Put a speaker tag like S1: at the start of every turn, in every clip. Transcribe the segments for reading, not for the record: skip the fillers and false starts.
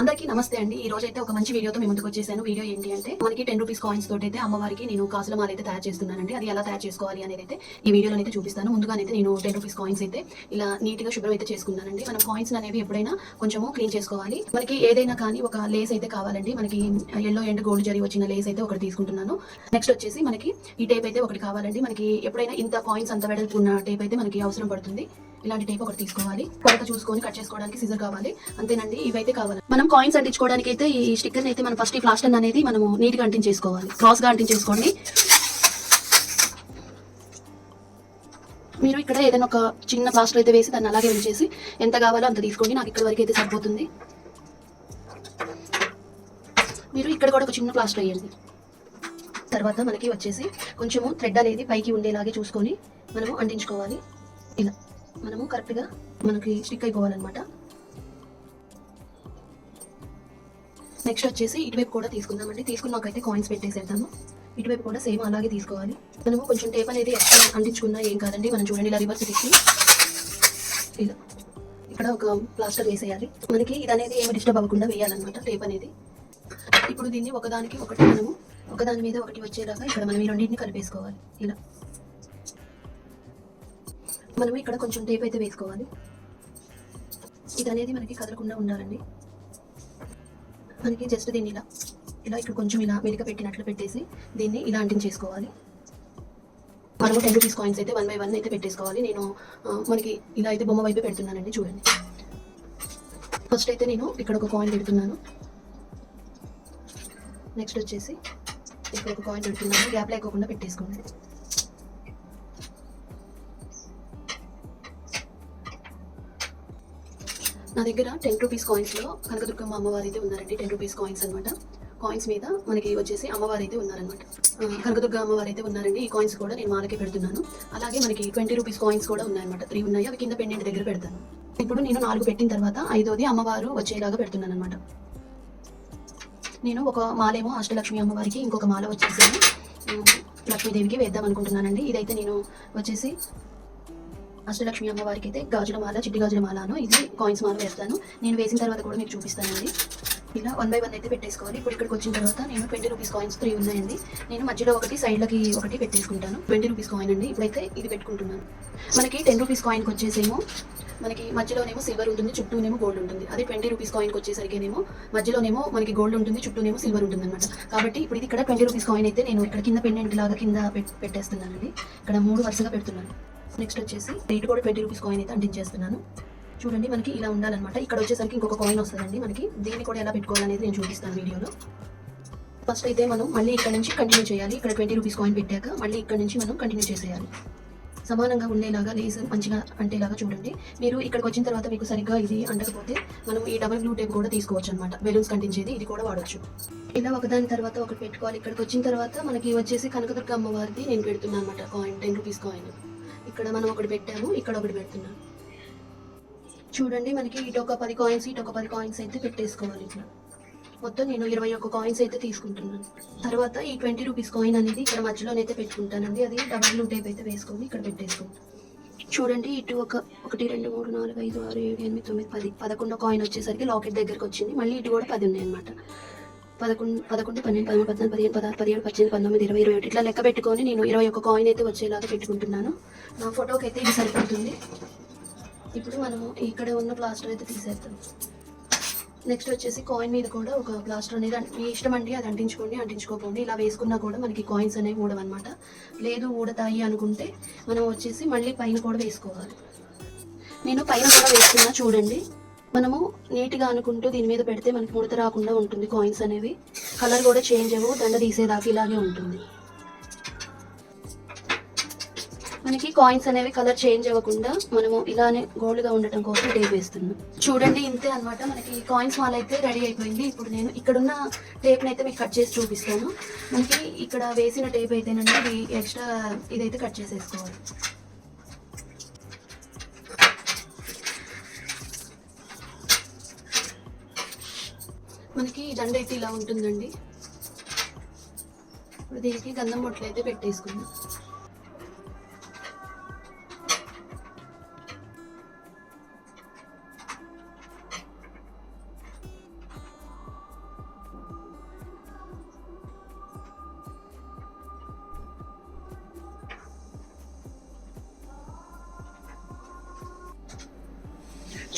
S1: అందరికీ నమస్తే అండి. ఈ రోజైతే ఒక మంచి వీడియోతో మీ ముందుకు వచ్చేసాను. వీడియో ఏంటి అంటే మనకి 10 రూపీస్ కాయిన్స్ తోటి అయితే అమ్మవారికి నేను కాసుల మాల అయితే తయారు చేస్తున్నానండి. అది ఎలా తయారు చేసుకోవాలి అనేది అయితే ఈ వీడియోలో అయితే చూపిస్తాను. ముందుగానైతే నేను 10 రూపీస్ కాయిన్స్ అయితే ఇలా నీట్ గా శుభ్రం అయితే చేసుకున్నానండి. మనం కాయిన్స్ అనేవి ఎప్పుడైనా కొంచెము క్లీన్ చేసుకోవాలి. మనకి ఏదైనా కానీ ఒక లేస్ అయితే కావాలండి. మనకి ఎల్లో అండ్ గోల్డ్ జరీ వచ్చిన లేస్ అయితే ఒకటి తీసుకుంటున్నాను. నెక్స్ట్ వచ్చేసి మనకి ఈ టేప్ అయితే ఒకటి కావాలండి. మనకి ఎప్పుడైనా ఇంత కాయిన్స్ అంత వెడల్పు ఉన్న టేప్ అయితే మనకి అవసరం పడుతుంది. ఇలాంటి టేప్ ఒకటి తీసుకోవాలి. కొలత చూసుకొని కట్ చేసుకోవడానికి సిజర్ కావాలి. అంతేనండి, ఇవైతే కావాలి. మనం కాయిన్స్ అంటించుకోవడానికి అయితే ఈ స్టిక్కర్ అయితే మనం ఫస్ట్ ఈ ప్లాస్టర్ అనేది మనము నీట్ గా అంటించేసుకోవాలి. క్రాస్ గా అంటించేసుకోండి. మీరు ఇక్కడ ఏదైనా ఒక చిన్న ప్లాస్టర్ అయితే వేసి దాన్ని అలాగే ఉంచేసి ఎంత కావాలో అంత తీసుకోండి. నాకు ఇక్కడ వరకు అయితే సరిపోతుంది. మీరు ఇక్కడ కూడా ఒక చిన్న ప్లాస్టర్ వేయండి. తర్వాత మనకి వచ్చేసి కొంచెము థ్రెడ్ అనేది పైకి ఉండేలాగే చూసుకొని మనము అంటించుకోవాలి. ఇలా మనము కరెక్ట్గా మనకి స్టిక్ అయిపోవాలన్నమాట. నెక్స్ట్ వచ్చేసి ఇటువైపు కూడా తీసుకుందామండి. తీసుకున్నాకైతే కాయిన్స్ పెట్టేసేద్దాము. ఇటువైపు కూడా సేమ్ అలాగే తీసుకోవాలి. మనము కొంచెం టేప్ అనేది ఎక్స్ట్రా అంటించుకున్నా ఏం కాదండి. మనం చూడండి ఇలా రివర్స్ తీసి ఇలా ఇక్కడ ఒక ప్లాస్టర్ వేసేయాలి. మనకి ఇది అనేది ఏమి డిస్టర్బ్ అవ్వకుండా వేయాలన్నమాట టేప్ అనేది. ఇప్పుడు దీన్ని ఒకదానికి ఒకటి మనము ఒకదాని మీద ఒకటి వచ్చేలాగా ఇక్కడ మనం ఈ రెండింటిని కలిపేసుకోవాలి. ఇలా మనం ఇక్కడ కొంచెం టేప్ అయితే వేసుకోవాలి. ఇది అనేది మనకి కదలకుండా ఉండాలండి. మనకి జస్ట్ దీన్ని ఇలా ఇక్కడ కొంచెం ఇలా మెలిక పెట్టినట్లు పెట్టేసి దీన్ని ఇలా అంటించేసుకోవాలి. మనము 10 రూపీస్ కాయిన్స్ అయితే 1 బై 1 అయితే పెట్టేసుకోవాలి. నేను మనకి ఇలా అయితే బొమ్మ వైపే పెడుతున్నానండి. చూడండి, ఫస్ట్ అయితే నేను ఇక్కడ ఒక కాయిన్ పెడుతున్నాను. నెక్స్ట్ వచ్చేసి ఇక్కడ ఒక కాయిన్ పెడుతున్నాను. గ్యాప్ లేకోకుండా పెట్టేసుకోండి. నా దగ్గర 10 రూపీస్ కాయిన్స్లో కనకదుర్గమ్మ అమ్మవారు అయితే ఉన్నారండి. 10 రూపీస్ కాయిన్స్ అనమాట. కాయిన్స్ మీద మనకి వచ్చేసి అమ్మవారు అయితే ఉన్నారనమాట. కనకదుర్గ అమ్మవారు అయితే ఉన్నారండి. ఈ కాయిన్స్ కూడా నేను మాలకే పెడుతున్నాను. అలాగే మనకి 20 రూపీస్ కాయిన్స్ కూడా ఉన్నాయన్నమాట. 3 ఉన్నాయి. అవి కింద పెండెంట్ దగ్గర పెడతాను. ఇప్పుడు నేను 4 పెట్టిన తర్వాత 5వది అమ్మవారు వచ్చేలాగా పెడుతున్నాను అనమాట. నేను ఒక మాలేమో అష్టలక్ష్మి అమ్మవారికి, ఇంకొక మాల వచ్చేసి లక్ష్మీదేవికి వేద్దాం అనుకుంటున్నానండి. ఇదైతే నేను వచ్చేసి అష్టలక్ష్మి అమ్మవారికి అయితే గాజుల మాల, చిట్టి గాజుల మాలను, ఇది కాయిన్స్ మాల వేస్తాను. నేను వేసిన తర్వాత కూడా మీకు చూపిస్తానండి. ఇలా 1 బై 1 అయితే పెట్టేసుకోవాలి. ఇప్పుడు ఇక్కడికి వచ్చిన తర్వాత నేను 20 రూపీస్ కాయిన్స్ 3 ఉన్నాయండి. నేను మధ్యలో ఒకటి సైడ్లకి ఒకటి పెట్టేసుకుంటాను. 20 రూపీస్ కాయిన్ అండి. ఇప్పుడైతే ఇది పెట్టుకుంటున్నాను. మనకి 10 రూపీస్ కాయిన్కి వచ్చేసేమో మనకి మధ్యలోనేమో సిల్వర్ ఉంటుంది, చుట్టూనేమో గోల్డ్ ఉంటుంది. అదే 20 రూపీస్ కాయిన్కి వచ్చేసరికేనేమో మధ్యలోనేమో మనకి గోల్డ్ ఉంటుంది, చుట్టూనేమో సిల్వర్ ఉంటుంది అనమాట. కాబట్టి ఇప్పుడు ఇది ఇక్కడ 20 రూపీస్ కాయిన్ అయితే నేను ఇక్కడ కింద పెండెంట్ లాగా కింద పెట్టేస్తున్నానండి. ఇక్కడ 3 వరుసగా పెడుతున్నాను. నెక్స్ట్ వచ్చేసి రేట్ కూడా 20 రూపీస్ కాయిన్ అయితే అంటించేస్తున్నాను. చూడండి, మనకి ఇలా ఉండాలన్నమాట. ఇక్కడ వచ్చేసరికి ఇంకొక కాయిన్ వస్తుందండి. మనకి దీన్ని కూడా ఎలా పెట్టుకోవాలనేది నేను చూపిస్తాను వీడియోలో. ఫస్ట్ అయితే మనం మళ్ళీ ఇక్కడ నుంచి కంటిన్యూ చేయాలి. ఇక్కడ 20 రూపీస్ కాయిన్ పెట్టాక మళ్ళీ ఇక్కడ నుంచి మనం కంటిన్యూ చేసేయాలి. సమానంగా ఉండేలాగా లేస్ మంచిగా అంటేలాగా చూడండి. మీరు ఇక్కడికి వచ్చిన తర్వాత మీకు సరిగ్గా ఇది అంటకపోతే మనం ఈ డబుల్ గ్లూ టేప్ కూడా తీసుకోవచ్చు అనమాట. బెలూన్స్ కంటించేది ఇది కూడా వాడచ్చు. ఇలా ఒకదాని తర్వాత ఒకటి పెట్టుకోవాలి. ఇక్కడికి వచ్చిన తర్వాత మనకి వచ్చేసి కనకదుర్గ అమ్మవారిది నేను పెడుతున్నాను అనమాట. కాయిన్ 10 రూపీస్ కాయిన్ ఇక్కడ మనం ఒకటి పెట్టాము, ఇక్కడ ఒకటి పెడుతున్నాను. చూడండి, మనకి ఇటు ఒక 10 కాయిన్స్, ఇటు ఒక 10 కాయిన్స్ అయితే పెట్టేసుకోవాలి. ఇట్లా మొత్తం నేను 21 కాయిన్స్ అయితే తీసుకుంటున్నాను. తర్వాత ఈ 20 రూపీస్ కాయిన్ అనేది ఇక్కడ మధ్యలోనైతే పెట్టుకుంటానండి. అది డబుల్ గ్లూ టేప్ అయితే వేసుకొని ఇక్కడ పెట్టేసుకుంటాను. చూడండి, ఇటు 1 2 3 4 5 6 7 8 9 10 11 కాయిన్ వచ్చేసరికి లాకెట్ దగ్గరకు వచ్చింది. మళ్ళీ ఇటు కూడా 10 ఉన్నాయి అనమాట. 11 12 13 14 15 16 17 18 19 20 21 ఇట్లా లెక్క పెట్టుకొని నేను 21 కాయిన్ అయితే వచ్చేలాగా పెట్టుకుంటున్నాను. నా ఫోటోకి అయితే ఇది సరిపోతుంది. ఇప్పుడు మనము ఇక్కడ ఉన్న ప్లాస్టర్ అయితే తీసేద్దాం. నెక్స్ట్ వచ్చేసి కాయిన్ మీద కూడా ఒక ప్లాస్టర్ అనేది మీ ఇష్టం అండి, అది అంటించుకోండి, అంటించుకోకండి. ఇలా వేసుకున్నా కూడా మనకి కాయిన్స్ అనేవి ఊడవన్నమాట. లేదు ఊడతాయి అనుకుంటే మనం వచ్చేసి మళ్ళీ పైన కూడా వేసుకోవాలి. నేను పైన కూడా వేసుకున్నా. చూడండి, మనము నీట్గా అనుకుంటూ దీని మీద పెడితే మనకి ముడత రాకుండా ఉంటుంది. కాయిన్స్ అనేవి కలర్ కూడా చేంజ్ అవ్వవు, దండ తీసేదాకా ఇలాగే ఉంటుంది. మనకి కాయిన్స్ అనేవి కలర్ చేంజ్ అవ్వకుండా మనము ఇలానే గోల్డ్గా ఉండటం కోసం టేప్ వేస్తున్నాం. చూడండి, ఇంతే అనమాట. మనకి కాయిన్స్ మాల అయితే రెడీ అయిపోయింది. ఇప్పుడు నేను ఇక్కడున్న టేప్ని అయితే మీకు కట్ చేసి చూపిస్తాను. మనకి ఇక్కడ వేసిన టేప్ అయితేనండి ఇది ఎక్స్ట్రా ఇదైతే కట్ చేసేసుకోవాలి. మనకి దండ అయితే ఇలా ఉంటుందండి. ఇప్పుడు దీనికి గంధం బొట్లు అయితే పెట్టేసుకుందాం.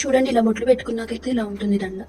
S1: చూడండి ఇలా బొట్లు పెట్టుకున్నాకైతే ఇలా ఉంటుంది దండ.